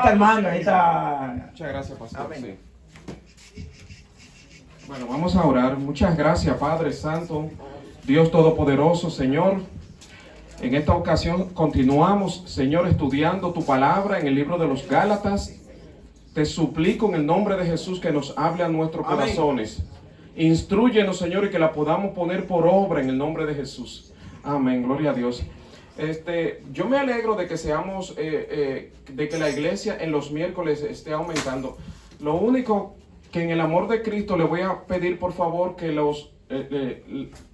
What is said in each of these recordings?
está hermano, ahí está. Muchas gracias, pastor. Amén. Sí. Bueno, vamos a orar. Muchas gracias, Padre Santo, Dios Todopoderoso, Señor. En esta ocasión continuamos, Señor, estudiando tu palabra en el libro de los Gálatas. Te suplico en el nombre de Jesús que nos hable a nuestros corazones. Instrúyenos, Señor, y que la podamos poner por obra en el nombre de Jesús. Amén, gloria a Dios. Yo me alegro de que seamos, de que la iglesia en los miércoles esté aumentando. Lo único que en el amor de Cristo le voy a pedir, por favor, que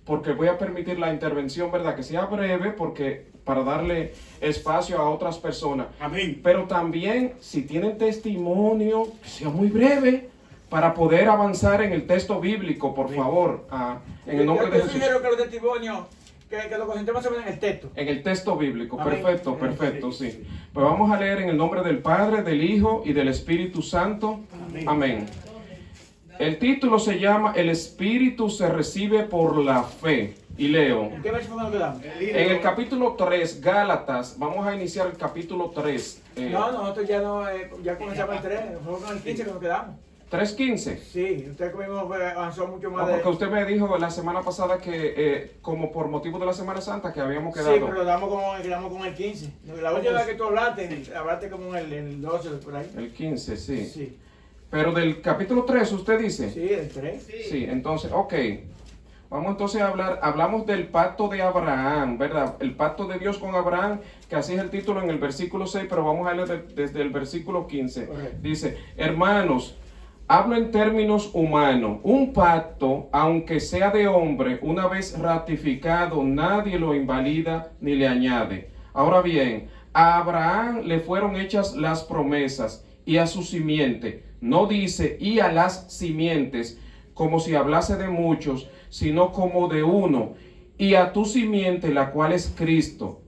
porque voy a permitir la intervención, ¿verdad? Que sea breve, porque para darle espacio a otras personas. Amén. Pero también, si tienen testimonio, que sea muy breve, para poder avanzar en el texto bíblico, por favor, en el nombre de Jesús. Yo sugiero que los testimonios, que lo concentremos en el texto. En el texto bíblico, Amén. perfecto, sí. Pues vamos a leer en el nombre del Padre, del Hijo y del Espíritu Santo. Amén. El título se llama El Espíritu se recibe por la fe. Y leo. ¿En qué versículo nos quedamos? En el capítulo 3, Gálatas, vamos a iniciar el capítulo 3. No, nosotros ya no, ya comenzamos el 3, nosotros con el 15 que nos quedamos. 3:15. Sí, usted conmigo avanzó mucho más Porque usted me dijo la semana pasada que, como por motivo de la Semana Santa, que habíamos quedado. Sí, pero quedamos con el 15. La última vez que tú hablaste como en el 12, por ahí. El 15, sí. Sí, Pero del capítulo 3, ¿usted dice? sí, el 3. Sí, entonces, ok. Vamos entonces a hablamos del pacto de Abraham, ¿verdad? El pacto de Dios con Abraham, que así es el título en el versículo 6, pero vamos a leer desde el versículo 15. Correcto. Dice, hermanos, hablo en términos humanos. Un pacto, aunque sea de hombre, una vez ratificado, nadie lo invalida ni le añade. Ahora bien, a Abraham le fueron hechas las promesas y a su simiente. No dice y a las simientes, como si hablase de muchos, sino como de uno, y a tu simiente, la cual es Cristo.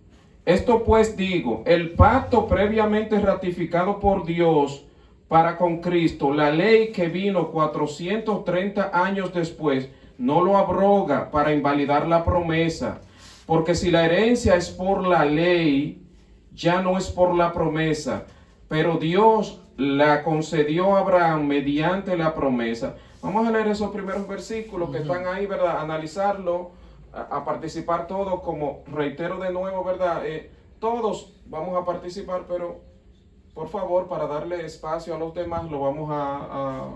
Esto pues digo, el pacto previamente ratificado por Dios para con Cristo, la ley que vino 430 años después, no lo abroga para invalidar la promesa, porque si la herencia es por la ley, ya no es por la promesa, pero Dios la concedió a Abraham mediante la promesa. Vamos a leer esos primeros versículos que están ahí, ¿verdad? Analizarlo, a participar todos, como reitero de nuevo, ¿verdad? Todos vamos a participar, pero por favor, para darle espacio a los demás, lo vamos a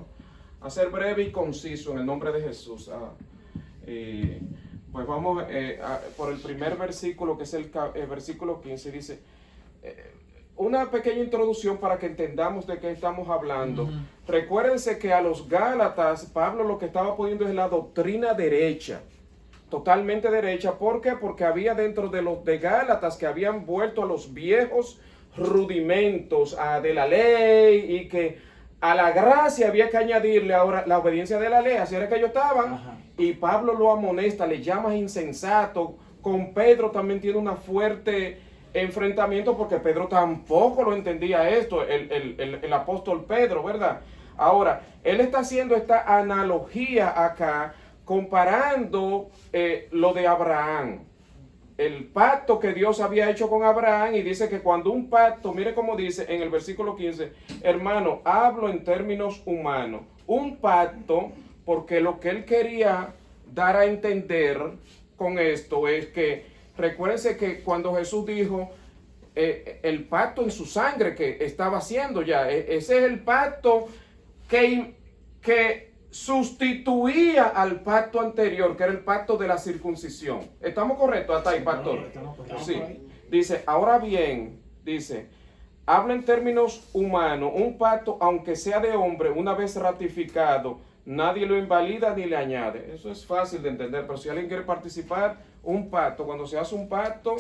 hacer breve y conciso en el nombre de Jesús. Pues vamos por el primer versículo, que es el versículo 15, dice... una pequeña introducción para que entendamos de qué estamos hablando. Recuérdense que a los Gálatas, Pablo lo que estaba poniendo es la doctrina derecha, totalmente derecha. ¿Por qué? Porque había dentro de los de Gálatas que habían vuelto a los viejos rudimentos de la ley, y que a la gracia había que añadirle ahora la obediencia de la ley. Así era que ellos estaban. Y Pablo lo amonesta, le llama insensato. Con Pedro también tiene una fuerte enfrentamiento, porque Pedro tampoco lo entendía esto, el apóstol Pedro, ¿verdad? Ahora, él está haciendo esta analogía acá, comparando lo de Abraham, el pacto que Dios había hecho con Abraham, y dice que cuando un pacto, mire cómo dice en el versículo 15, hermano, hablo en términos humanos, un pacto, porque lo que él quería dar a entender con esto es que, recuérdense que cuando Jesús dijo el pacto en su sangre que estaba haciendo ya, ese es el pacto que sustituía al pacto anterior, que era el pacto de la circuncisión. ¿Estamos correctos hasta ahí, pastor? Sí. Dice, ahora bien, dice, habla en términos humanos, un pacto, aunque sea de hombre, una vez ratificado, nadie lo invalida ni le añade. Eso es fácil de entender, pero si alguien quiere participar, un pacto, cuando se hace un pacto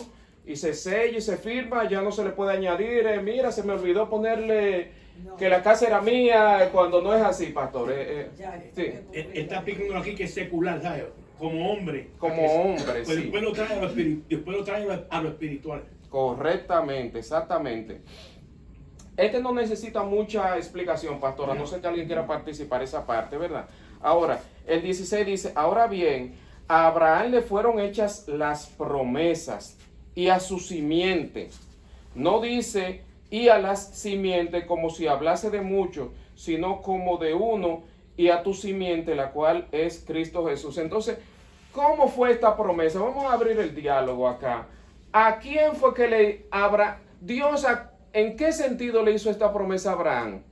y se sella y se firma, ya no se le puede añadir, mira, se me olvidó ponerle que la casa era mía, cuando no es así, pastor. Sí. Está aplicando aquí que es secular, ¿sabes? Como hombre. Como hombre, Pues sí. después lo trae a lo espiritual. Correctamente, exactamente. No necesita mucha explicación, pastor, a no ser que alguien quiera participar esa parte, ¿verdad? Ahora, el 16 dice, ahora bien, a Abraham le fueron hechas las promesas y a su simiente. No dice y a las simientes como si hablase de muchos, sino como de uno, y a tu simiente, la cual es Cristo Jesús. Entonces, ¿cómo fue esta promesa? Vamos a abrir el diálogo acá. ¿A quién fue que en qué sentido le hizo esta promesa a Abraham?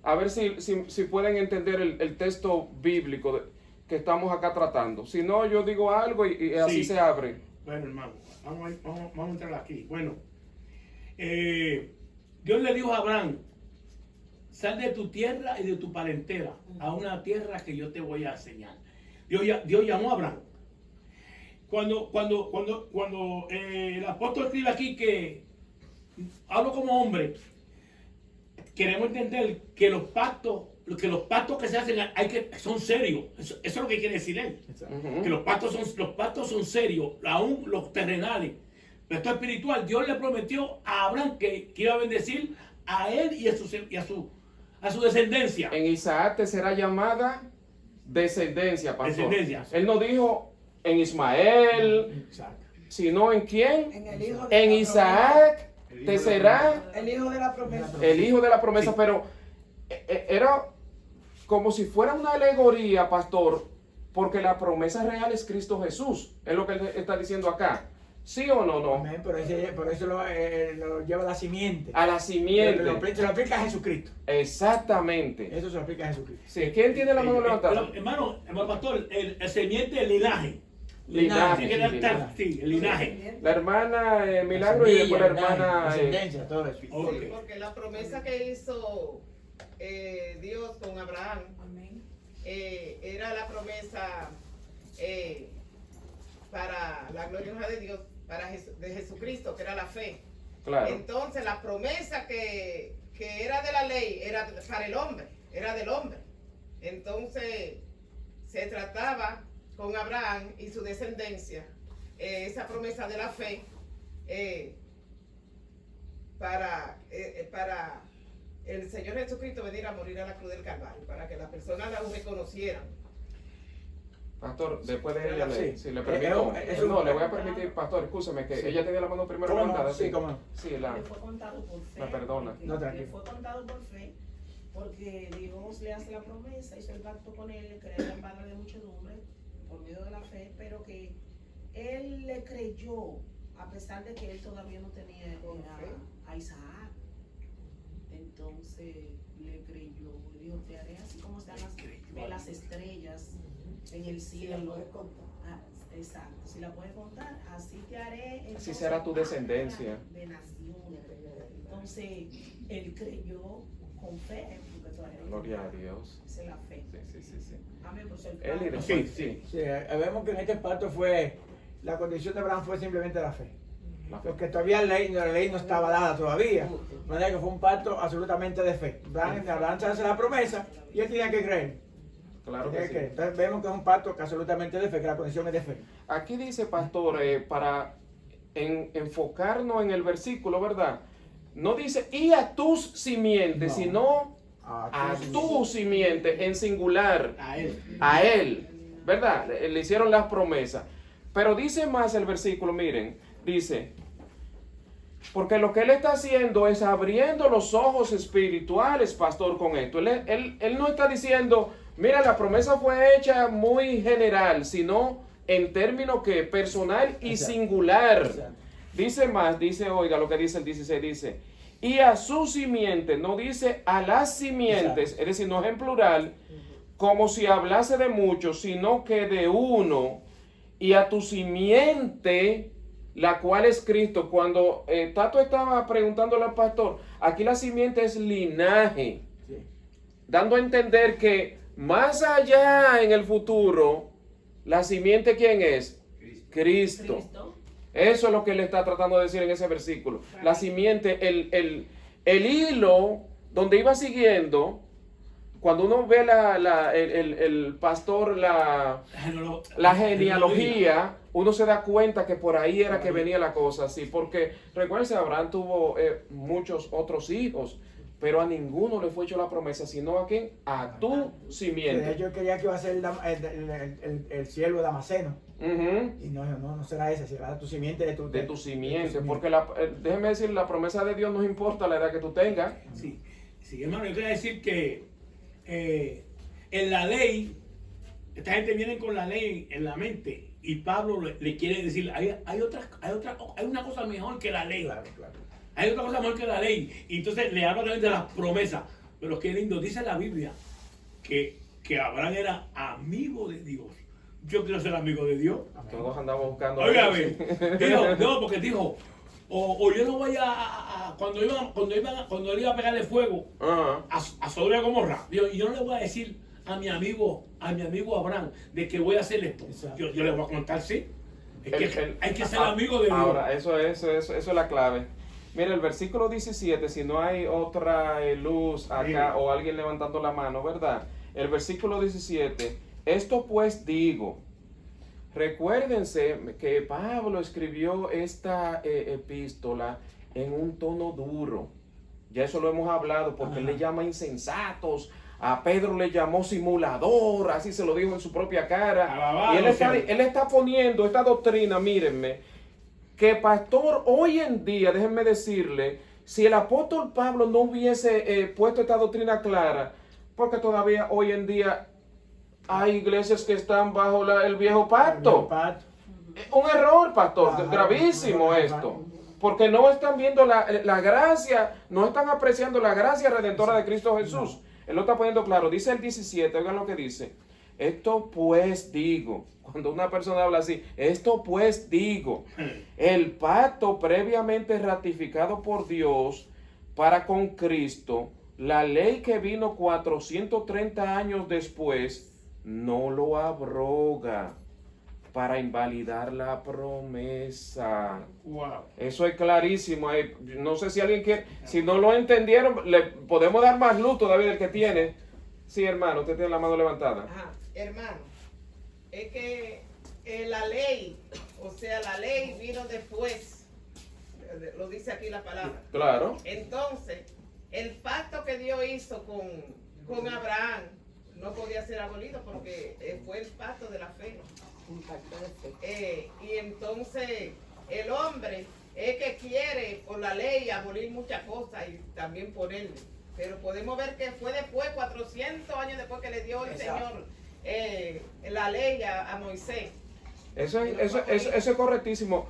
A ver si pueden entender el texto bíblico que estamos acá tratando. Si no, yo digo algo y así se abre. Bueno, hermano, vamos a entrar aquí. Bueno, Dios le dijo a Abraham, sal de tu tierra y de tu parentela a una tierra que yo te voy a enseñar. Dios llamó a Abraham. Cuando el apóstol escribe aquí que hablo como hombre, queremos entender que los pactos que se hacen son serios. Eso es lo que quiere decir él. Ujú. Que los pactos son serios, aún los terrenales. Pero esto espiritual, Dios le prometió a Abraham que iba a bendecir a él y a su descendencia. En Isaac te será llamada descendencia, pastor. Descendencia. Él no dijo en Ismael, Exacto. sino en quién. En el hijo de En la Isaac te será promesa. El hijo de la promesa. el hijo de la promesa, Sí. pero era como si fuera una alegoría, pastor, porque la promesa real es Cristo Jesús, es lo que él está diciendo acá. ¿Sí o no? No. Amén, por eso lo lleva a la simiente. A la Se lo simiente. aplica a Jesucristo. Exactamente. Eso se lo aplica a Jesucristo. Sí, ¿quién tiene la mano levantada? Hermano pastor, el semiente del linaje. Linaje, Sí, linaje. sí, el linaje. La hermana Milagro y después la hermana... Descendencia, todo eso. Ok. Porque la promesa que hizo Dios con Abraham Amén. era la promesa para la gloria y honra de Dios, de Jesucristo, que era la fe. Claro. Entonces la promesa que era de la ley era para el hombre, era del hombre. Entonces se trataba con Abraham y su descendencia, esa promesa de la fe para el Señor Jesucristo venir a morir a la cruz del Calvario, para que las personas la reconocieran. Pastor, después de ella, Sí. si le permito. Eso- No, le voy a permitir, pastor, escúcheme, que Sí. ella tenía la mano primero ¿Cómo no? levantada. Sí, cómo no. Sí, la... Le fue contado por fe. Me perdona. porque No, tranquilo. Le fue contado por fe, porque Dios le hace la promesa, hizo el pacto con él, le creó en padre de muchedumbre por medio de la fe, pero que él le creyó, a pesar de que él todavía no tenía a Isaac. Entonces le creyó, le dijo, te haré así como están las estrellas en el Si la cielo. puedes contar. Ah, exacto, si la puedes contar, así te haré. Así entonces, será tu descendencia. De naciones. Entonces, él creyó con fe, porque todavía no. Gloria a Dios. Esa es la fe. Sí. Amén, por ser Él y padre. después, Sí. Sí, vemos que en este pacto la condición de Abraham fue simplemente la fe. La fe. Porque todavía la ley no estaba dada todavía. De manera que fue un pacto absolutamente de fe. Abraham se hace la promesa y él tenía que creer. Claro Tenía que que sí. creer. Entonces vemos que es un pacto que absolutamente de fe, que la condición es de fe. Aquí dice, pastor, para enfocarnos en el versículo, ¿verdad? No dice, y a tus simientes, No. sino a tu simiente, en singular, A él. a él, ¿verdad? Le hicieron las promesas. Pero dice más el versículo, miren, dice, porque lo que él está haciendo es abriendo los ojos espirituales, pastor, con esto. Él no está diciendo, mira, la promesa fue hecha muy general, sino en términos que personal y Exacto. singular. Exacto. Dice más, oiga lo que dice el 16, dice, y a su simiente, no dice a las simientes, Exacto. es decir, no es en plural, como si hablase de muchos, sino que de uno, y a tu simiente, la cual es Cristo. Cuando Tato estaba preguntándole al pastor, aquí la simiente es linaje, Sí. dando a entender que más allá en el futuro, la simiente, ¿quién es? Cristo. Cristo. Eso es lo que él está tratando de decir en ese versículo. La simiente, el hilo donde iba siguiendo, cuando uno ve el pastor, la genealogía, uno se da cuenta que por ahí era que venía la cosa así. Porque recuerden, Abraham tuvo muchos otros hijos, pero a ninguno le fue hecho la promesa, sino a quién? A tu De simiente. hecho, quería que iba a ser el siervo de Damaseno. Ujú. Y no será esa, será tu simiente De tu simiente, porque déjeme decir, la promesa de Dios no importa la edad que tú tengas. Sí, sí, hermano, yo quería decir que en la ley, esta gente viene con la ley en la mente y Pablo le quiere decir, hay una cosa mejor que la ley. Claro, claro. Hay otra cosa mejor que la ley. Y entonces le habla también de las promesas. Pero qué lindo, dice la Biblia que Abraham era amigo de Dios. Yo quiero ser amigo de Dios. Todos andamos buscando. Óigame, dijo, no, porque dijo, o yo no voy cuando él iba a pegarle fuego Ajá. a Sodoma y Gomorra, dijo, y yo no le voy a decir a mi amigo Abraham de que voy a hacer esto. Yo le voy a contar, sí. Hay que ser amigo de Dios. Ahora, eso es la clave. Mira, el versículo 17, si no hay otra luz acá Sí. o alguien levantando la mano, ¿verdad? El versículo 17, esto pues digo, recuérdense que Pablo escribió esta epístola en un tono duro. Ya eso lo hemos hablado, porque él le llama insensatos, a Pedro le llamó simulador, así se lo dijo en su propia cara. Alabado Y sea. él está poniendo esta doctrina, mírenme, que pastor, hoy en día, déjenme decirle, si el apóstol Pablo no hubiese puesto esta doctrina clara, porque todavía hoy en día hay iglesias que están bajo el viejo pacto. Un error, pastor, Ajá, gravísimo un error, esto. Porque no están viendo la gracia, no están apreciando la gracia redentora de Cristo Jesús. Él lo está poniendo claro. Dice el 17, oigan lo que dice. Esto pues digo, cuando una persona habla así, esto pues digo, el pacto previamente ratificado por Dios para con Cristo, la ley que vino 430 años después, no lo abroga para invalidar la promesa. Wow. Eso es clarísimo. No sé si alguien quiere, si no lo entendieron, le podemos dar más luz todavía del que tiene. Sí, hermano, usted tiene la mano levantada. Ajá, hermano, es que la ley, o sea, la ley vino después, lo dice aquí la palabra. Claro. Entonces, el pacto que Dios hizo con Abraham no podía ser abolido porque fue el pacto de la fe. Y entonces, el hombre es que quiere por la ley abolir muchas cosas y también ponerle. Pero podemos ver que fue después, 400 años después que le dio el Señor la ley a Moisés. Eso es correctísimo.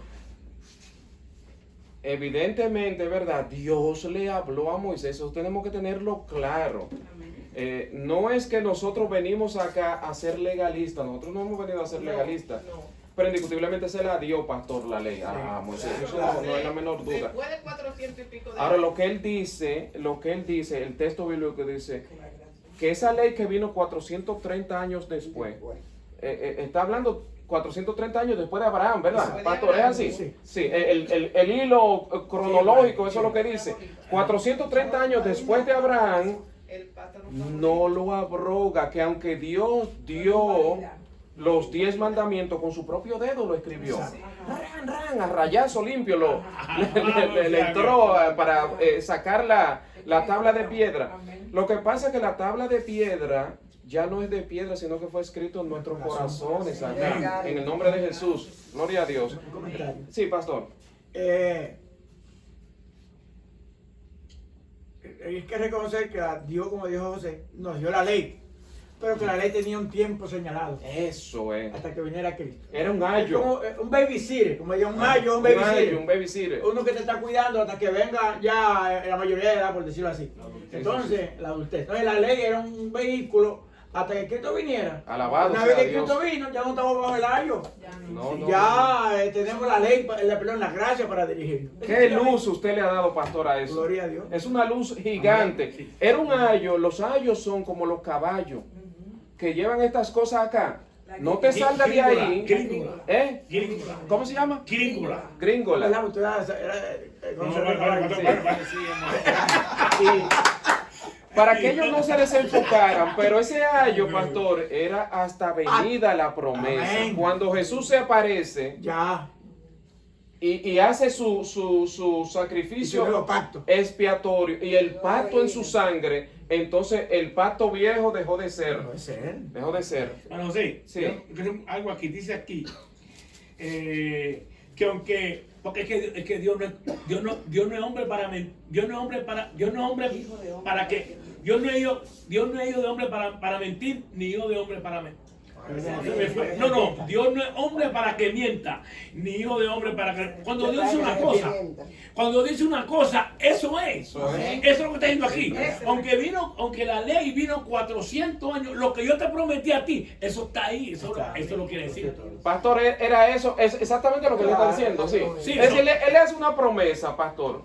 Evidentemente, ¿verdad? Dios le habló a Moisés, eso tenemos que tenerlo claro. No es que nosotros venimos acá a ser legalistas, nosotros no hemos venido a ser legalistas, No. pero indiscutiblemente se la dio, pastor, la ley a Moisés, eso no hay la menor duda. Después de 400 y pico de Ahora, años. lo que él dice, el texto bíblico dice, que esa ley que vino 430 años después, está hablando 430 años después de Abraham, ¿verdad? Después de Pastor, ¿es Abraham, así? sí. Sí, el hilo cronológico, eso es lo que dice. 430 años después de Abraham, El pacto no fue no lo abroga, que aunque Dios dio los 10 mandamientos con su propio dedo lo escribió. A rayazo limpio le entró para sacar la tabla de piedra. Lo que pasa es que la tabla de piedra ya no es de piedra, sino que fue escrito en nuestros corazones acá, en el nombre de Jesús. Gloria a Dios. Un comentario. Sí, pastor. Hay que reconocer que Dios, como dijo José, nos dio la ley, pero que la ley tenía un tiempo señalado Eso es. hasta que viniera Cristo. Era un Es ayo. como un babysitter, como diría un mayo, un babysitter. Un babysitter. Uno que te está cuidando hasta que venga ya la mayoría de edad, por decirlo así. Entonces, la adultez. Entonces, la ley era un vehículo hasta que Cristo viniera. Alabado Una sea vez que Dios. Cristo vino, ya no estamos bajo el ayo. No. Ya tenemos la ley, perdón, la gracia para dirigirnos. ¿Qué luz usted le ha dado, pastor, a eso? Gloria a Dios. Es una luz gigante. Era un ayo. Los ayos son como los caballos que llevan estas cosas acá. No te salgas de ahí. Gringola. ¿Eh? Gringola. ¿Cómo se llama? Gringola. Gringola. ¿Verdad? Usted Para que ellos no se desenfocaran, pero ese ayo, pastor, era hasta venida la promesa. Amén. Cuando Jesús se aparece Ya. y hace su Y su sacrificio nuevo pacto. expiatorio y el pacto en su sangre, entonces el pacto viejo dejó de ser. Puede ser. Dejó de ser. Bueno, sí, Sí. algo aquí, dice aquí, que aunque, porque es que Dios no es hombre para Dios no es hombre para que Dios no es hijo de hombre para mentir, ni hijo de hombre para mentir. No, Dios no es hombre para que mienta, ni hijo de hombre para que... Cuando Dios dice una cosa, eso es. Eso es lo que está diciendo aquí. Aunque la ley vino 400 años, lo que yo te prometí a ti, eso está ahí, eso lo quiere decir. Pastor, era eso, es exactamente lo que le está diciendo, sí. Sí, Es decir, él hace una promesa, pastor.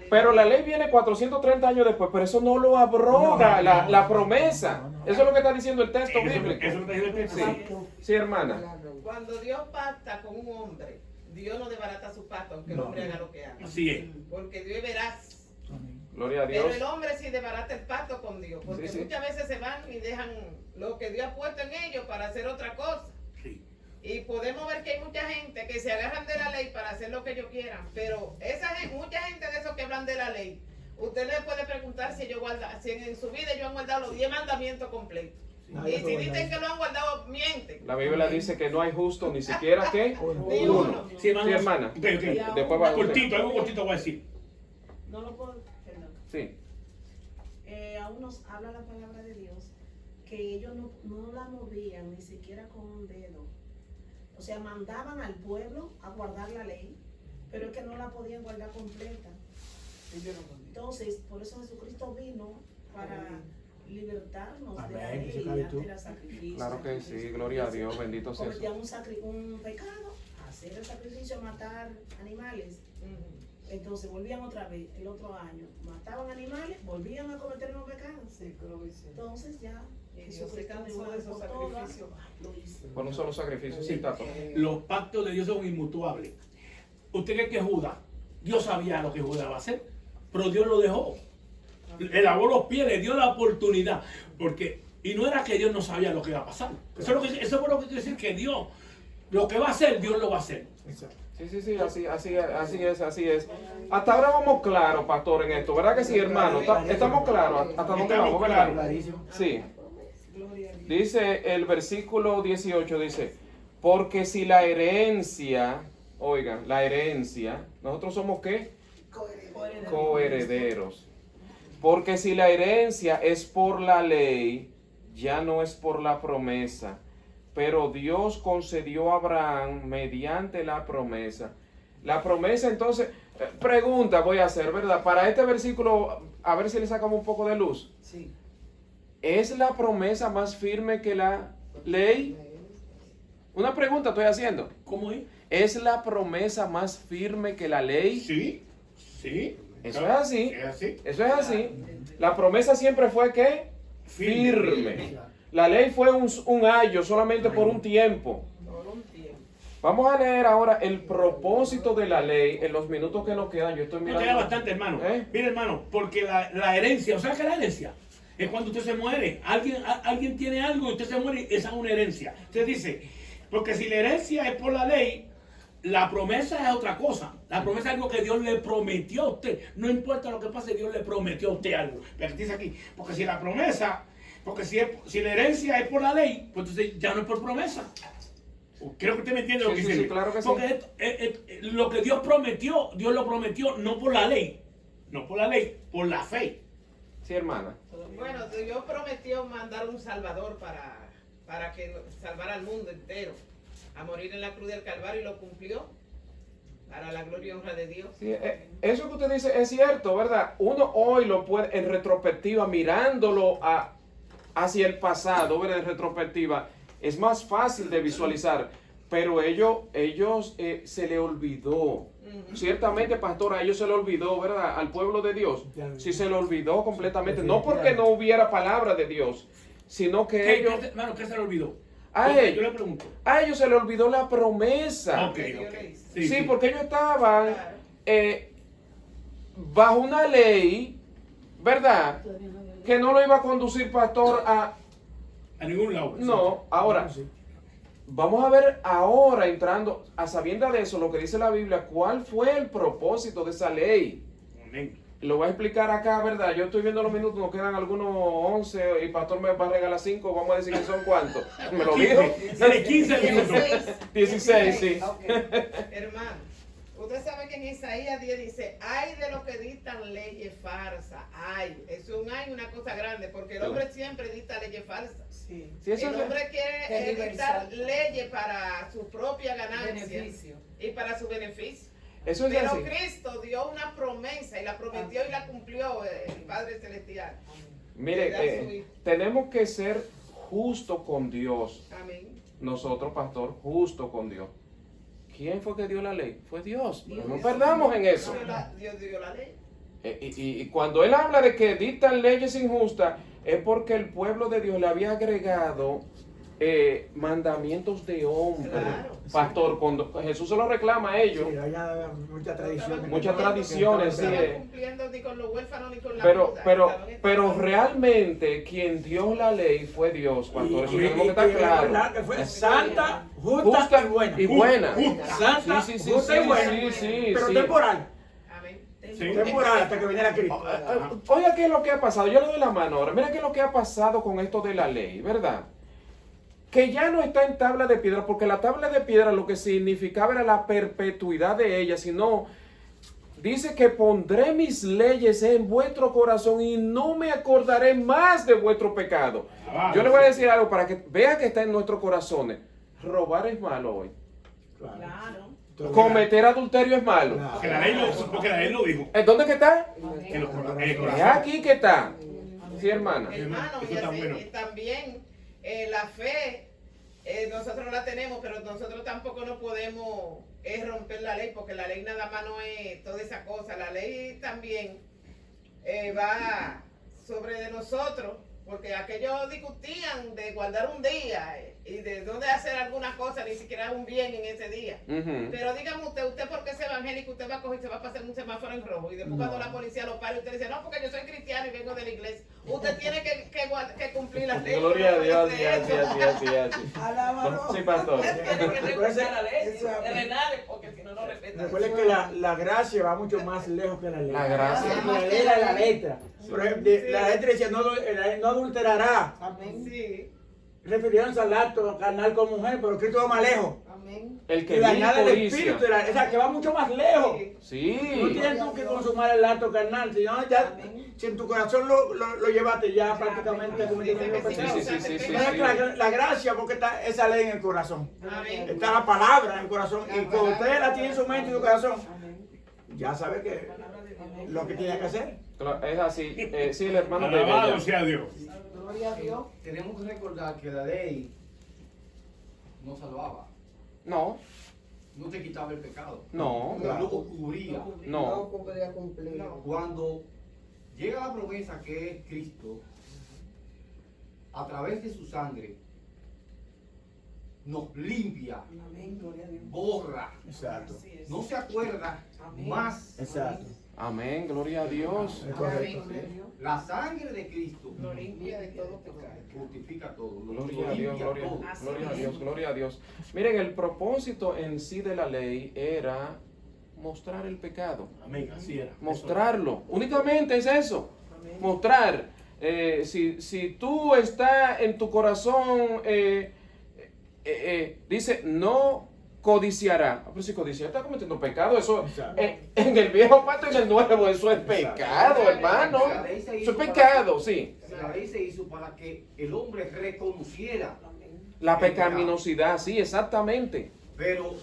Pero la ley viene 430 años después, pero eso no lo abroga la promesa. Eso es lo que está diciendo el texto bíblico. Eso lo está diciendo el texto. Sí, hermana. Cuando Dios pacta con un hombre, Dios no desbarata su pacto, aunque el hombre haga lo que haga. Así es. Porque Dios es veraz. Gloria a Pero Dios. el hombre sí desbarata el pacto con Dios, porque Sí. muchas veces se van y dejan lo que Dios ha puesto en ellos para hacer otra cosa. Sí. Y podemos ver que hay mucha gente que se agarran de la ley para hacer lo que ellos quieran, pero mucha gente de esos que hablan de la ley, usted le puede preguntar si en su vida ellos han guardado los 10 mandamientos completos. Y si dicen que lo han guardado, mienten. La Biblia dice que no hay justo ni siquiera que Ni uno. uno. Sí, hermano. Sí, hermana. Ok. Después va Cortito, algo cortito voy a decir. No lo puedo, perdón. Sí. Aún nos habla la palabra de Dios que ellos no la movían ni siquiera con un dedo. O sea, mandaban al pueblo a guardar la ley, pero es que no la podían guardar completa. Entonces, por eso Jesucristo vino para libertarnos de la Amén, ley, antes era sacrificio. Claro que sí, gloria a Dios, bendito sea Cometían Jesús. un pecado, hacer el sacrificio, matar animales. Ujú. Entonces volvían otra vez el otro año, mataban animales, volvían a cometer los pecados. Entonces ya Y Dios se Jesucristo cansó una de vez esos por todas sacrificios. lo hizo. Por un solo sacrificio, sí, Tato. Los pactos de Dios son inmutables. ¿Usted cree que Judas? Dios sabía lo que Judas va a hacer, pero Dios lo dejó. Le lavó los pies, le dio la oportunidad. Y no era que Dios no sabía lo que iba a pasar. Eso es lo que quiere decir, que Dios, lo que va a hacer, Dios lo va a hacer. Sí, así es. Hasta ahora vamos claros, pastor, en esto, ¿verdad que sí, hermano? Estamos claros hasta dónde Estamos vamos, ¿verdad? Clarísimo. Sí. Gloria a Dios. Dice el versículo 18, dice, porque si la herencia, oigan, la herencia, nosotros somos ¿qué? Coherederos. Porque si la herencia es por la ley, ya no es por la promesa, pero Dios concedió a Abraham mediante la promesa. La promesa, entonces, pregunta voy a hacer, ¿verdad? Para este versículo, a ver si le sacamos un poco de luz. Sí. ¿Es la promesa más firme que la ley? Una pregunta estoy haciendo. ¿Cómo es? ¿Es la promesa más firme que la ley? Sí. Eso es así. Es así. Eso es así. La promesa siempre fue ¿qué? Firme. La ley fue un ayo solamente por un tiempo. Por un tiempo. Vamos a leer ahora el propósito de la ley en los minutos que nos quedan. Yo estoy No mirando. queda bastante, hermano. ¿Eh? Mira, hermano, porque la herencia, ¿sabes qué es la herencia? Es cuando usted se muere. Alguien tiene algo y usted se muere, esa es una herencia. Usted dice, porque si la herencia es por la ley, la promesa es otra cosa. La promesa es algo que Dios le prometió a usted. No importa lo que pase, Dios le prometió a usted algo. Pero dice aquí, porque si la promesa, si la herencia es por la ley, pues entonces ya no es por promesa. Creo que usted me entiende lo que Sí, dice. sí, claro que sí. Porque lo que Dios lo prometió no por la ley. No por la ley, por la fe. Sí, hermana. Bueno, Dios prometió mandar un Salvador para que salvara al mundo entero, a morir en la cruz del Calvario, y lo cumplió para la gloria y honra de Dios. Sí, eso que usted dice es cierto, ¿verdad? Uno hoy lo puede, en retrospectiva, mirándolo hacia el pasado, ¿verdad? En retrospectiva, es más fácil de visualizar, pero ellos se le olvidó. Ciertamente, pastor, a ellos se le olvidó, ¿verdad? Al pueblo de Dios. Sí, se le olvidó completamente. No porque no hubiera palabra de Dios, sino que ellos... ¿Qué se le olvidó? A Yo ellos, le pregunto. a ellos se le olvidó la promesa. Ok. Sí, porque ellos estaban bajo una ley, ¿verdad? Que no lo iba a conducir, pastor, a... A ningún lado. No, ahora, vamos a ver ahora, entrando, a sabienda de eso, lo que dice la Biblia, ¿cuál fue el propósito de esa ley? Amén. lo voy a explicar acá, ¿verdad? Yo estoy viendo los minutos, nos quedan algunos 11 y Pastor me va a regalar 5, vamos a decir que son cuántos. ¿Me lo dijo? Tiene 15 minutos. 16, sí. Hermano, usted sabe que en Isaías 10 dice, ay de los que dictan leyes falsas, ay, eso es un ay, una cosa grande, porque el hombre siempre dicta leyes falsas. Sí. Sí, eso El es- hombre quiere Tergiversar. dictar leyes para su propia ganancia Beneficio. y para su beneficio. eso es Pero así. Cristo dio una promesa y la prometió y la cumplió el Padre Celestial. Mire, Da su hijo. tenemos que ser justos con Dios. Amén. Nosotros, pastor, justos con Dios. ¿Quién fue que dio la ley? Fue Dios. Dios. No perdamos en eso. Dios dio la ley. Y cuando él habla de que dictan leyes injustas, es porque el pueblo de Dios le había agregado mandamientos de hombre. Claro. Pastor, cuando Jesús se lo reclama a ellos. Sí, había muchas tradiciones. Muchas tradiciones, No sí. estaban cumpliendo ni con los huérfanos ni con la Pero, viuda, pero, estaban pero esperando. realmente quien dio la ley fue Dios, pastor. Eso tenemos que estar es verdad claro. que fue santa, justa, Justa y buena. y buena. Santa, Sí, sí, sí, justa sí, y buena. sí, sí, pero sí. temporal. Amén. Sí. Temporal hasta que viniera Cristo. Oiga, ¿qué es lo que ha pasado? Yo le doy la mano ahora. Mira qué es lo que ha pasado con esto de la ley, ¿verdad? Que ya no está en tabla de piedra, porque la tabla de piedra lo que significaba era la perpetuidad de ella, sino dice que pondré mis leyes en vuestro corazón y no me acordaré más de vuestro pecado. Yo le voy a decir algo para que vea que está en nuestros corazones. Robar es malo hoy. Claro. Cometer adulterio es malo. Claro. Porque la ley lo dijo. ¿En dónde que está? Que Es aquí que está. Sí, hermana. Hermano, Eso y está así, bueno. y también la fe, nosotros la tenemos, pero nosotros tampoco no podemos romper la ley, porque la ley nada más no es toda esa cosa. La ley también va sobre de nosotros, porque aquellos discutían de guardar un día y de dónde hacer alguna cosa, ni siquiera un bien en ese día. Ujú. Pero dígame usted porque es evangélico, usted va a coger y se va a pasar un semáforo en rojo. Y después No. cuando la policía lo para, usted dice, no, porque yo soy cristiano y vengo de la iglesia. Usted tiene que cumplir las leyes. Gloria a no puede Dios, hacer sí, así, eso. así, así, así. Alábalo. Sí, pastor. Tiene que respetar la ley, Eso es- de renales, porque si no, no respeta. Recuerden que la gracia va mucho más lejos que la ley. La gracia. La ley era la letra. Por ejemplo, la letra decía, no adulterará. Amén. Sí, Refiriéndose al acto carnal con mujer, pero Cristo va más lejos. Amén. El que Y la vive nada del codicia. espíritu, o sea, que va mucho más lejos. sí. No Sí. tienes tú que consumar el acto carnal, sino ya, si en tu corazón lo llevaste, ya prácticamente cometiste Dice el que sí, pecado. Sí, sí, sí, sí, Pero es sí. la gracia, porque está esa ley en el corazón. Amén. Está la palabra en el corazón. La Y cuando palabra. usted la tiene en su mente y su corazón, Amén. ya sabe que lo que tiene que hacer. Es así. Sí, el hermano de Alabado ella. sea Dios. Gloria a Dios. Tenemos que recordar que la ley no salvaba, No, no te quitaba el pecado, no, no cubría. no. podría cumplir. No. Cuando llega la promesa que es Cristo, a través de su sangre, nos limpia, Amén. Gloria a Dios. borra, Exacto. Así es. no se acuerda Amén. más. Exacto. Amén, gloria a Dios. Es correcto. Amén. Gloria a Dios. La sangre de Cristo Lo limpia de todo pecado. justifica todo, lo Gloria a Dios, limpia gloria, todo. Así gloria a es. Dios, gloria a Dios. Miren, el propósito en sí de la ley era mostrar el pecado. Amén, así era. Mostrarlo. Únicamente es eso. Amén. Mostrar. Si tú estás en tu corazón, dice, no codiciará. Pero si codiciar está cometiendo pecado, eso Exacto. en el viejo pacto y en el nuevo, eso es pecado, hermano. La ley se Eso hizo es pecado, sí. La ley se hizo para que el hombre reconociera, Amén. La pecaminosidad, sí, exactamente. pero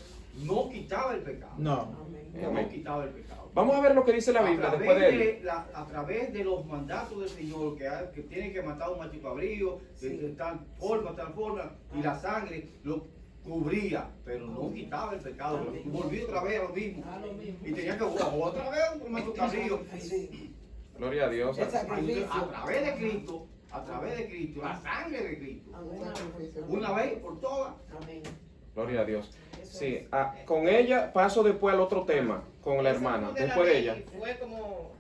no quitaba el pecado. No. Amén. No quitaba el pecado. Vamos a ver lo que dice la Biblia después de él. A través de los mandatos del Señor, que tiene que matar un macho cabrío, de tal forma, y la sangre lo cubría, pero no quitaba el pecado. Volvió otra vez a lo mismo. A lo mismo. Y tenía que otra vez un macho cabrío. Sí. Gloria a Dios. El sacrificio. A través de Cristo, la sangre de Cristo, Amén. una vez por todas. Amén. Gloria a Dios. Eso Sí, es. con ella paso después al otro tema, con la Ese hermana, punto de la después de ley ella. Fue como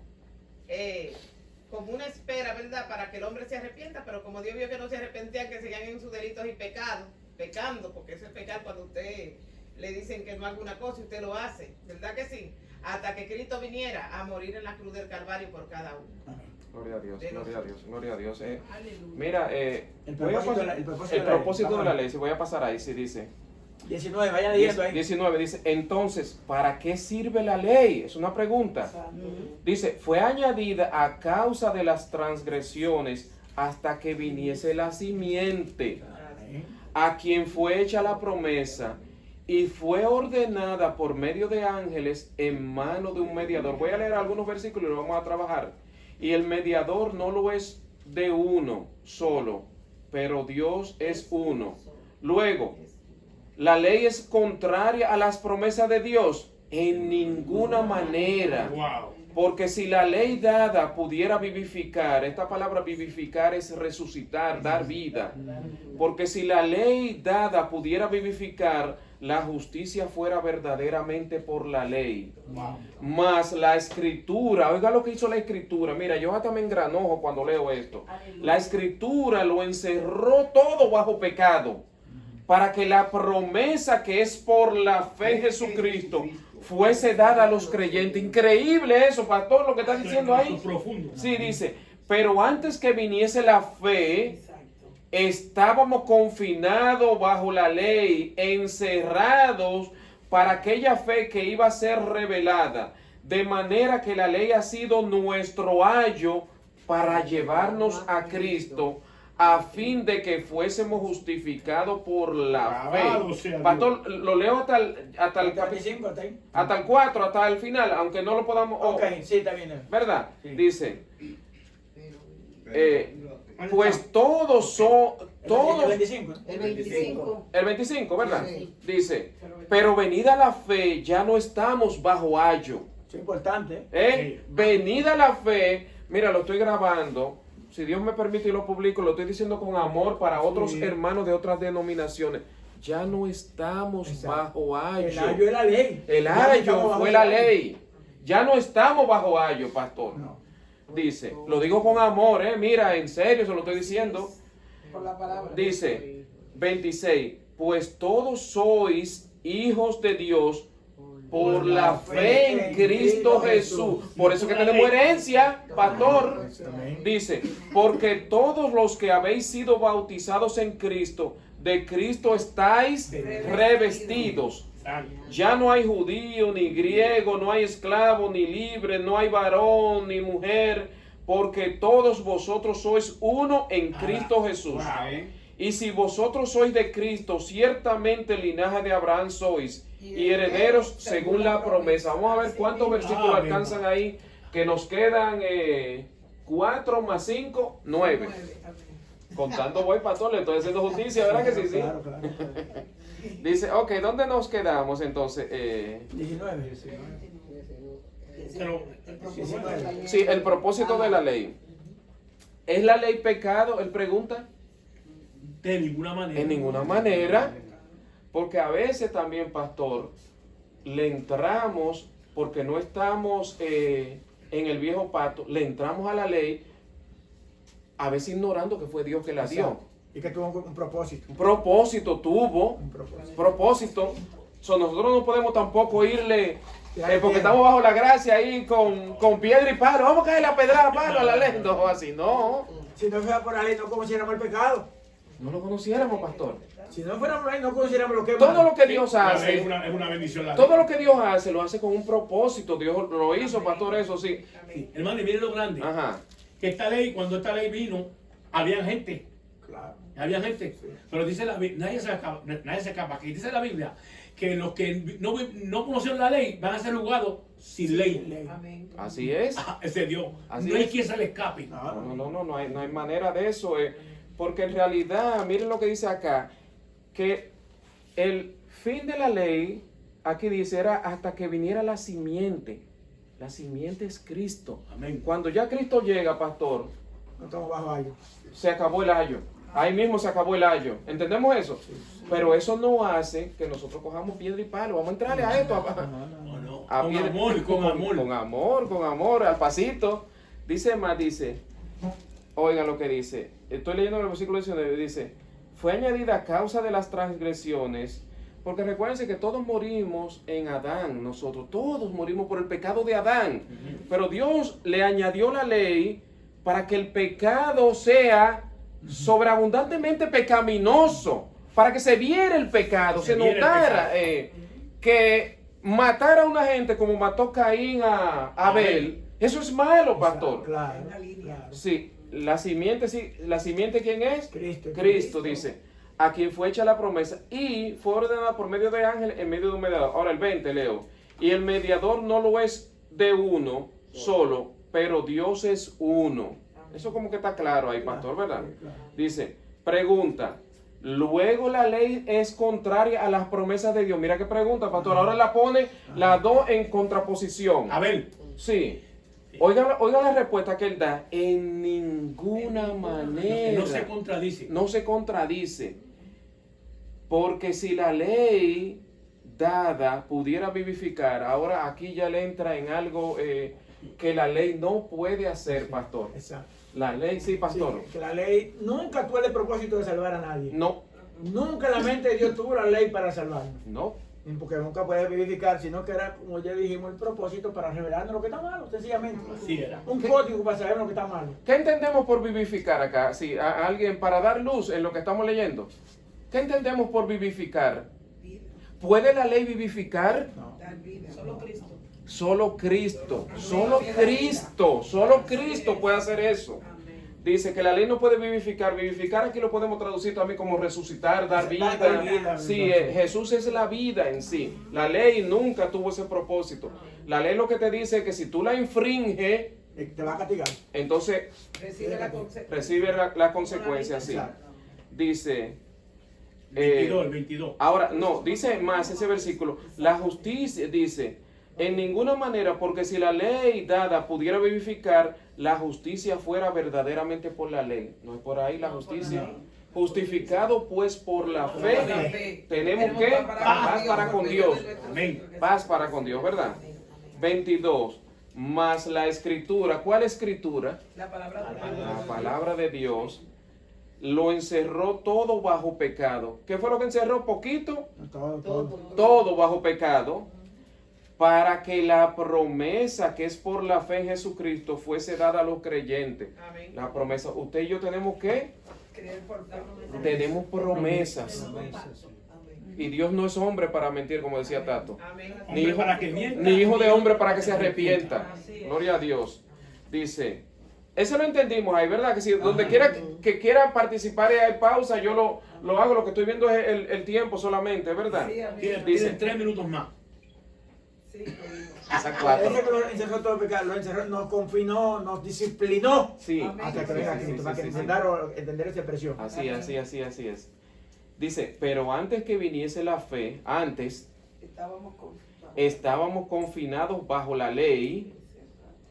una espera, ¿verdad? Para que el hombre se arrepienta, pero como Dios vio que no se arrepentían, que seguían en sus delitos y pecados, pecando, porque eso es pecar cuando usted le dicen que no haga una cosa y usted lo hace, ¿verdad que sí? hasta que Cristo viniera a morir en la cruz del Calvario por cada uno. Gloria a Dios, De gloria a Dios, gloria a Dios. Aleluya. Mira, El voy a propósito de pasar- la- el propósito el de la ley. propósito de Vamos la a ver. ley, si voy a pasar ahí, si dice. 19, vaya leyendo ahí. 19 dice, entonces, ¿para qué sirve la ley? Es una pregunta. Dice, fue añadida a causa de las transgresiones hasta que viniese la simiente, a quien fue hecha la promesa y fue ordenada por medio de ángeles en mano de un mediador. Voy a leer algunos versículos y lo vamos a trabajar. Y el mediador no lo es de uno solo, pero Dios es uno. Luego, ¿la ley es contraria a las promesas de Dios? En ninguna manera. Wow. Porque si la ley dada pudiera vivificar, esta palabra vivificar es resucitar, dar vida. Porque si la ley dada pudiera vivificar, la justicia fuera verdaderamente por la ley. Wow. Mas la escritura, oiga lo que hizo la escritura. Mira, yo hasta me engranojo cuando leo esto. La escritura lo encerró todo bajo pecado, para que la promesa que es por la fe en Jesucristo fuese dada a los creyentes. Increíble eso, pastor, lo que está diciendo ahí. Profundo. Sí, dice, pero antes que viniese la fe, estábamos confinados bajo la ley, encerrados para aquella fe que iba a ser revelada. De manera que la ley ha sido nuestro ayo para llevarnos a Cristo, a fin de que fuésemos justificados por la Alabado fe. sea Dios. Pastor, lo leo hasta el capítulo, 45, está ahí. hasta el 4, hasta el final, aunque no lo podamos... Ok, sí, está bien. ¿Verdad? Sí. Dice, pues todos son... El Todos, 25. El 25. el 25, ¿verdad? Sí. Dice, pero venida la fe, ya no estamos bajo ayo. Es importante. Venida la fe, mira, lo estoy grabando. Si Dios me permite y lo publico, lo estoy diciendo con amor para otros hermanos de otras denominaciones. Ya no estamos Exacto. bajo ayo. El ayo es la ley. El Ya no estamos ayo bajo fue el la ayo. ley. Ya no estamos bajo ayo, pastor. No. Dice, lo digo con amor, mira, en serio se lo estoy diciendo. Por la palabra. Dice 26, pues todos sois hijos de Dios por la fe en Cristo Jesús. Por eso que tenemos herencia, pastor. Amén. Dice, porque todos los que habéis sido bautizados en Cristo, de Cristo estáis revestidos. Ya no hay judío ni griego, no hay esclavo ni libre, no hay varón ni mujer, porque todos vosotros sois uno en Cristo Jesús. Y si vosotros sois de Cristo, ciertamente linaje de Abraham sois, y herederos según la promesa. Vamos a ver cuántos versículos alcanzan ahí, que nos quedan 4 más 5, 9. Contando voy, pastor, le estoy haciendo justicia, ¿verdad que sí? Sí. Claro, claro. Dice, ok, ¿dónde nos quedamos entonces? 19. Pero, 19. Sí, el propósito de la ley. ¿Es la ley pecado? Él pregunta. de ninguna manera. En ninguna manera, porque a veces también, pastor, le entramos, porque no estamos en el viejo pacto, le entramos a la ley, a veces ignorando que fue Dios que la dio. Exacto. Y que tuvo un propósito. Un propósito tuvo, Un propósito. propósito. So, nosotros no podemos tampoco irle, porque estamos bajo la gracia ahí con piedra y palo. Vamos a caer la pedrada a palo a la ley. No, así no. Si no fuera por la ley, no conociéramos el pecado. No lo conociéramos, pastor. Si no fuera por la ley, no conociéramos lo que es Todo malo. lo que Dios La ley hace, es una bendición. La todo ley. lo que Dios hace, lo hace con un propósito. Dios lo hizo, pastor, eso sí. Hermano, y mire lo grande. Ajá. Que esta ley, cuando esta ley vino, había gente. Claro. Había gente. Pero dice la Biblia, nadie se escapa. Aquí dice la Biblia que los que no conocieron la ley van a ser juzgados sin ley. Amén. Así es. Ese Dios. Así no hay es. quien se le escape. No hay manera de eso. Porque en realidad, miren lo que dice acá, que el fin de la ley, aquí dice, era hasta que viniera la simiente. La simiente es Cristo. Amén. Cuando ya Cristo llega, pastor, No estamos bajo ayo. se acabó el ayo. Ahí mismo se acabó el ayo. ¿Entendemos eso? Pero eso no hace que nosotros cojamos piedra y palo. Vamos a entrarle a esto. No, no. A Con piedra- amor, con amor. Con amor, al pasito. Dice más, dice, oigan lo que dice. Estoy leyendo el versículo 19, dice, fue añadida a causa de las transgresiones Porque recuérdense que todos morimos en Adán, nosotros, todos morimos por el pecado de Adán. Pero Dios le añadió la ley para que el pecado sea sobreabundantemente pecaminoso, para que se viera el pecado, se viera el notara que matar a una gente como mató Caín a Abel, eso es malo, pastor. Claro, Una línea. claro. Sí, la simiente ¿quién es? Cristo. Cristo, dice, a quien fue hecha la promesa y fue ordenada por medio de ángel en medio de un mediador. Ahora el 20, leo. Y el mediador no lo es de uno solo, pero Dios es uno. Eso como que está claro ahí, pastor, ¿verdad? Dice, pregunta, luego la ley es contraria a las promesas de Dios. Mira qué pregunta, pastor. Ahora la pone las dos en contraposición. A ver, Sí. Oiga la respuesta que él da. En ninguna manera. no se contradice. No se contradice. Porque si la ley dada pudiera vivificar, ahora aquí ya le entra en algo que la ley no puede hacer, pastor. Exacto. La ley, sí, pastor. Sí, que la ley nunca tuvo el propósito de salvar a nadie. No, Nunca la mente de Dios tuvo la ley para salvarnos. no. Porque nunca puede vivificar, sino que era, como ya dijimos, el propósito para revelarnos lo que está malo, sencillamente. Así era. Un código para saber lo que está malo. ¿Qué entendemos por vivificar acá? Sí, a alguien para dar luz en lo que estamos leyendo. ¿Qué entendemos por vivificar? Vida, ¿Puede la ley vivificar? No. dar vida. Solo Cristo. Solo Cristo, solo Cristo puede hacer eso. Amén. Dice que la ley no puede vivificar. Vivificar aquí lo podemos traducir también como resucitar, dar vida. Dar vida, Sí, entonces. Jesús es la vida en sí. La ley nunca tuvo ese propósito. La ley lo que te dice es que si tú la infringes, Te va a castigar. entonces Recibe la consecuencia. recibe la consecuencia, sí. Exacto. Dice... 22, el 22. Ahora, no, dice más ese versículo, la justicia, dice, en ninguna manera, porque si la ley dada pudiera vivificar, la justicia fuera verdaderamente por la ley. No es por ahí la justicia. Justificado pues por la fe, tenemos que paz para con Dios. Amén. Paz para con Dios, ¿verdad? 22. Más la escritura. ¿Cuál escritura? La palabra de La Dios. palabra de Dios lo encerró todo bajo pecado. ¿Qué fue lo que encerró? Poquito. Todo bajo pecado, para que la promesa que es por la fe en Jesucristo fuese dada a los creyentes. Amén. La promesa, usted y yo tenemos que, Creer por fe. tenemos promesas. Amén. Y Dios no es hombre para mentir, como decía Tato. Amén. Ni hijo, para que mienta. ni hijo de hombre para que se arrepienta. Gloria a Dios. Dice, eso lo entendimos ahí, ¿verdad? Que si donde quiera que quiera participar y hay pausa, yo lo hago, lo que estoy viendo es el tiempo solamente, ¿verdad? Sí, amén. Tienen Dice, 3 minutos más. Sí, quizá cuatro. Ese que lo encerró todo el pecado, lo encerró, nos confinó, nos disciplinó. Sí, Amén. Hasta que venga Sí, Cristo, sí, para sí, que sí. entender esa expresión. Así es. Dice, pero antes que viniese la fe, antes estábamos confinados bajo la ley,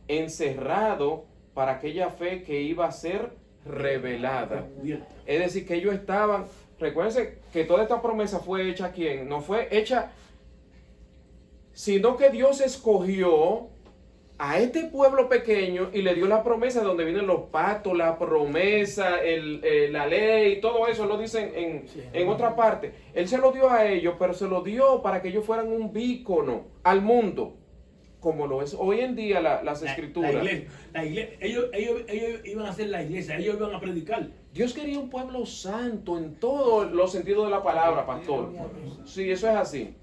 encerrados para aquella fe que iba a ser revelada. Bien. Es decir, que ellos estaban, recuérdense que toda esta promesa fue hecha a quién, no fue hecha, sino que Dios escogió a este pueblo pequeño y le dio la promesa donde vienen los pactos, la promesa, la ley, todo eso lo dicen en otra parte. Él se lo dio a ellos, pero se lo dio para que ellos fueran un ícono al mundo, como lo es hoy en día las escrituras. La iglesia, ellos iban a hacer la iglesia, ellos iban a predicar. Dios quería un pueblo santo en todos los sentidos de la palabra, pastor. Sí, eso es así.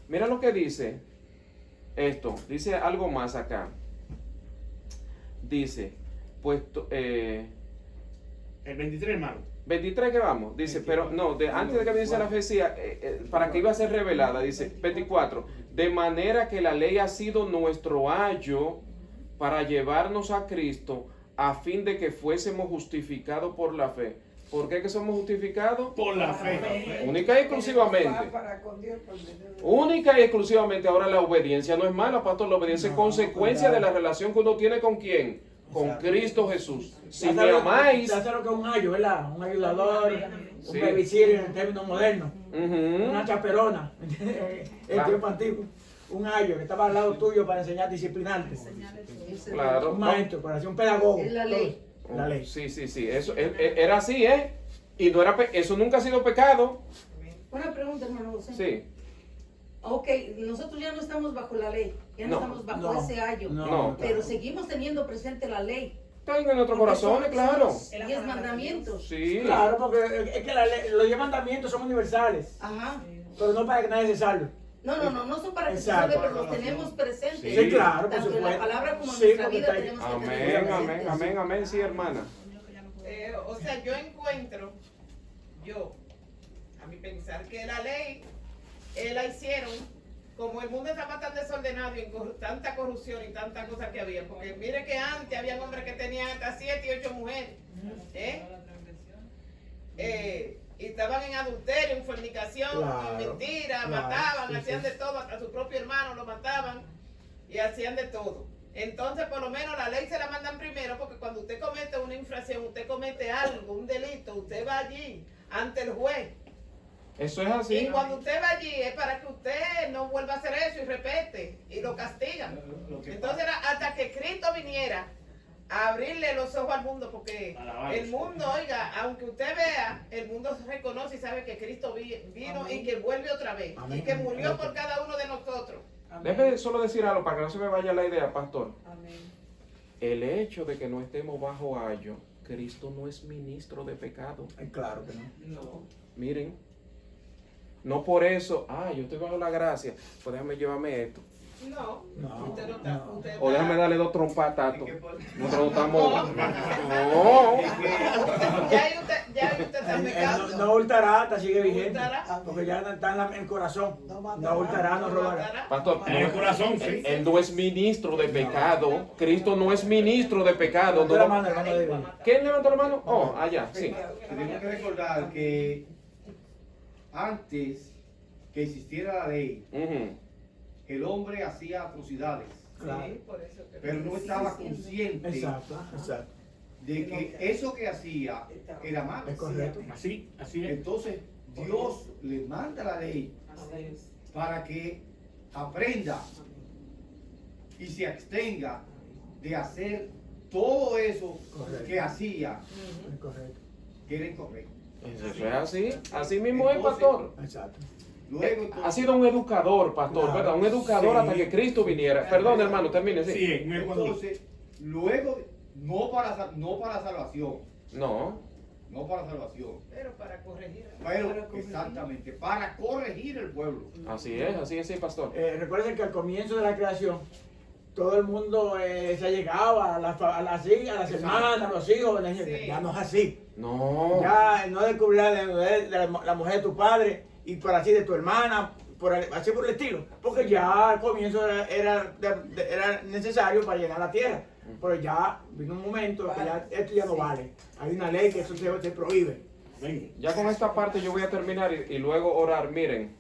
Mira lo que dice esto. Dice algo más acá. Dice, pues, El 23, hermano. 23 que vamos. Dice, pero no, antes de que dice la profecía, para que iba a ser revelada, dice 24. De manera que la ley ha sido nuestro ayo para llevarnos a Cristo a fin de que fuésemos justificados por la fe. ¿Por qué que somos justificados? Por la fe. Única y exclusivamente. Única y exclusivamente. Ahora la obediencia no es mala, pastor. La obediencia es consecuencia de la relación que uno tiene con quién. Con Cristo Jesús. Si me amáis. Ya sé lo que es un ayo, ¿verdad? Un ayudador, Sí. un babysitter en términos modernos. Ujú. Una chaperona. El tiempo antiguo. Un ayo que estaba al lado tuyo para enseñar a disciplinarte. Claro. Un maestro, para ser un pedagogo. Es la ley. La ley. Sí. Eso era así, ¿eh? Y no era eso nunca ha sido pecado. Una pregunta, hermano José. Sí, Ok, nosotros ya no estamos bajo la ley, ya no, No. estamos bajo No. ese ayo, No. pero seguimos teniendo presente la ley. están en nuestros corazones, claro. Los 10 mandamientos. Sí. Claro, porque es que los 10 mandamientos son universales, Ajá. pero no para que nadie se salve. No son para que se Exacto. salve, pero los tenemos presentes. Sí, claro, por Tanto en la supuesto. palabra como en Sí, nuestra porque vida está ahí. tenemos que Amén, tener amén, presentes. amén, amén, sí, hermana. O sea, yo encuentro, a mi pensar, que la ley la hicieron, como el mundo estaba tan desordenado y tanta corrupción y tantas cosas que había, porque mire que antes había hombres que tenían hasta 7 y 8 mujeres, y estaban en adulterio, en fornicación, Claro, en mentira, claro, mataban, sí, hacían sí. de todo, hasta su propio hermano lo mataban y hacían de todo. Entonces, por lo menos la ley se la mandan primero, porque cuando usted comete una infracción, usted comete algo, un delito, usted va allí ante el juez. Eso es Y así. cuando usted va allí es para que usted no vuelva a hacer eso y repete y lo castigan. Lo que Entonces era hasta que Cristo viniera a abrirle los ojos al mundo, porque Alabanza. el mundo, oiga, aunque usted vea, el mundo reconoce y sabe que Cristo vino y que vuelve otra vez Amén. y que murió por cada uno de nosotros. Déjeme solo decir algo para que no se me vaya la idea, pastor. Amén. El hecho de que no estemos bajo ayo, Cristo no es ministro de pecado. Claro que no. No. Miren, no por eso, yo estoy bajo la gracia, pues déjame llevarme esto. No, No, usted no está. no. Usted O está- déjame darle 2 trompas a Tato. Es que por- Nosotros no estamos. No. No. Ya ahí usted está pecando. No hurtará, hasta sigue vigente. Hurtará. Porque ya está en el corazón. No matará. No hurtará, no No robará. matará. Pastor, En el corazón, sí. Él no es ministro de pecado. Cristo no es ministro de pecado. Levantó la mano, hermano David. ¿Quién levantó la mano? Oh, allá, sí. Tenemos que recordar que antes que existiera la ley, Ujú. el hombre hacía atrocidades, Claro. Sí, por eso que- pero no estaba consciente Exacto, exacto. de que eso que hacía era malo. Es correcto. Así es. Entonces, Dios le manda la ley Así es. para que aprenda y se abstenga de hacer todo eso Correcto. que hacía, Es correcto. que era incorrecto. Eso es así. Así mismo es, Entonces, pastor. Exacto. Luego, entonces, Ha sido un educador, pastor, Claro. ¿verdad? Un educador Sí. hasta que Cristo viniera. Perdón, hermano, termine, sí. Sí, me acuerdo. entonces, luego, no para salvación, No. no para salvación, Pero para corregir. pero exactamente, para corregir el pueblo. Así es, sí, pastor. Recuerden que al comienzo de la creación, todo el mundo se allegaba a las hermanas, a los hijos. Sí. Ya no es así. No. Ya no descubrirás la mujer de tu padre y por así de tu hermana, así por el estilo. Porque ya al comienzo era necesario para llenar la tierra. Pero ya vino un momento que ya, esto ya no vale. Hay una ley que eso se prohíbe. Amén. Ya con esta parte yo voy a terminar y luego orar. Miren,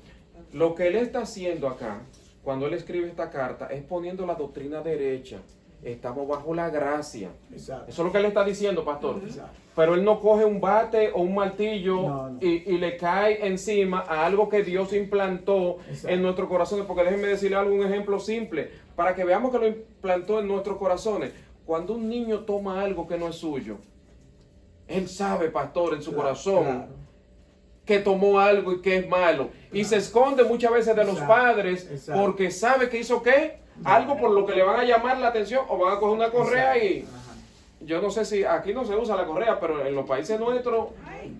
lo que él está haciendo acá, cuando él escribe esta carta, es poniendo la doctrina derecha. Estamos bajo la gracia. Exacto. Eso es lo que él está diciendo, pastor. Exacto. Pero él no coge un bate o un martillo No, no. Y le cae encima a algo que Dios implantó Exacto. en nuestros corazones. Porque déjenme decirle algo, un ejemplo simple, para que veamos que lo implantó en nuestros corazones. Cuando un niño toma algo que no es suyo, él sabe, pastor, en su corazón, Claro. que tomó algo y que es malo. Y se esconde muchas veces de los Exacto. padres Exacto. porque sabe que hizo qué, algo por lo que le van a llamar la atención o van a coger una correa y... Ajá. Yo no sé si aquí no se usa la correa, pero en los países nuestros,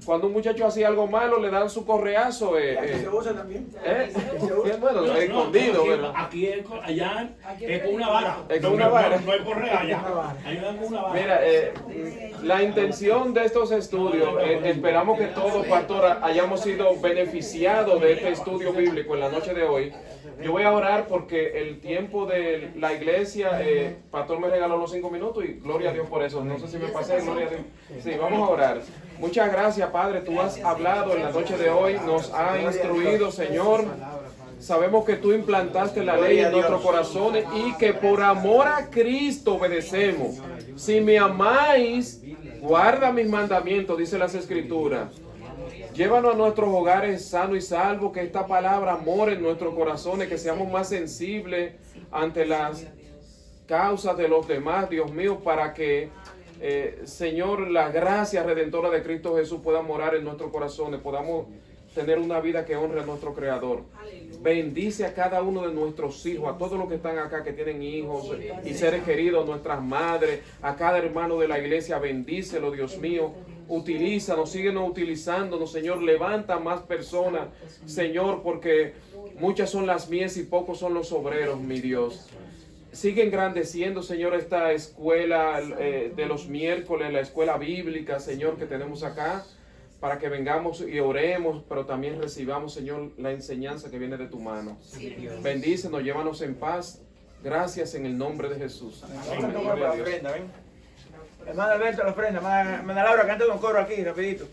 cuando un muchacho hacía algo malo, le dan su correazo. Aquí se usa también. Bueno, No, escondido, aquí, ¿verdad? aquí es allá es con una vara. Es con una vara. No hay correa allá. Una vara. Ahí dan con una vara. Mira, la intención de estos estudios, esperamos que todos, pastor, hayamos sido beneficiados de este estudio bíblico en la noche de hoy. Yo voy a orar porque el tiempo de la iglesia, pastor me regaló los 5 minutos y gloria a Dios por eso. No sé si me pasé, gloria a Dios. Sí, vamos a orar. Muchas gracias, Padre. Tú has hablado en la noche de hoy, nos ha instruido, Señor. Sabemos que tú implantaste la ley en nuestros corazones y que por amor a Cristo obedecemos. Si me amáis, guarda mis mandamientos, dice las Escrituras. Llévanos a nuestros hogares sano y salvo, que esta palabra more en nuestros corazones, que seamos más sensibles ante las causas de los demás, Dios mío, para que, Señor, la gracia redentora de Cristo Jesús pueda morar en nuestros corazones, podamos tener una vida que honre a nuestro Creador. Aleluya. Bendice a cada uno de nuestros hijos, a todos los que están acá que tienen hijos y seres queridos, nuestras madres, a cada hermano de la iglesia, bendícelo, Dios mío. Utilízanos, síguenos utilizándonos, Señor. Levanta más personas, Señor, porque muchas son las mies y pocos son los obreros, mi Dios. Sigue engrandeciendo, Señor, esta escuela de los miércoles, la escuela bíblica, Señor, que tenemos acá, para que vengamos y oremos, pero también recibamos, Señor, la enseñanza que viene de tu mano. Bendícenos, llévanos en paz. Gracias en el nombre de Jesús. Amén. Toca Gloria la a Dios. ofrenda, ven. Hermana Alberto, la ofrenda. Hermana Laura, canta un coro aquí, rapidito.